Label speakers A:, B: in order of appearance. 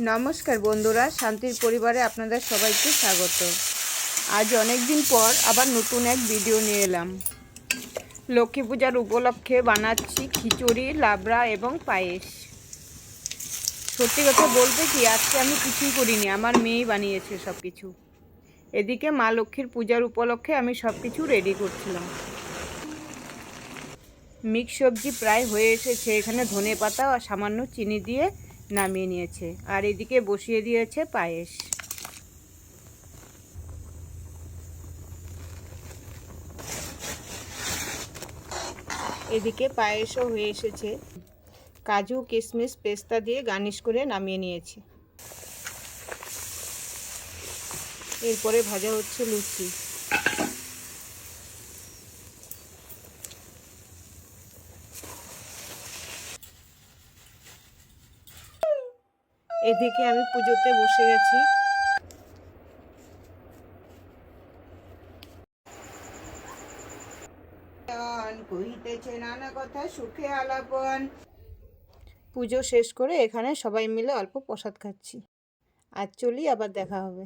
A: নমস্কার বন্ধুরা, শান্তির পরিবারে আপনাদের সবাইকে স্বাগত। আজ অনেক দিন পর আবার নতুন এক ভিডিও নিয়ে এলাম। লক্ষ্মী পূজার উপলক্ষে বানাচ্ছি খিচুড়ি, লাবড়া এবং পায়েস। সত্যি কথা বলতে কি, আজকে আমি কিছুই করিনি, আমার মেয়েই বানিয়েছে সব কিছু। এদিকে মা লক্ষ্মীর পূজার উপলক্ষে আমি সব কিছু রেডি করছিলাম। মিক্স সবজি প্রায় হয়ে এসেছে, এখানে ধনেপাতা আর সামান্য চিনি দিয়ে নামিয়ে নিয়েছে। আর এদিকে বসিয়ে দিয়েছে পায়েস। এদিকে পায়েসও হয়ে এসেছে। কাজু, কিশমিশ, পেস্তা দিয়ে গার্নিশ করে নামিয়ে নিয়েছি। এরপরে ভাজা হচ্ছে লুচি। এদিকে আমি পুজোতে বসে গেছি। কহিতেছে নানা কথা সুখে আলাপন। পুজো শেষ করে এখানে সবাই মিলে অল্প প্রসাদ খাচ্ছি। আর চলি, আবার দেখা হবে।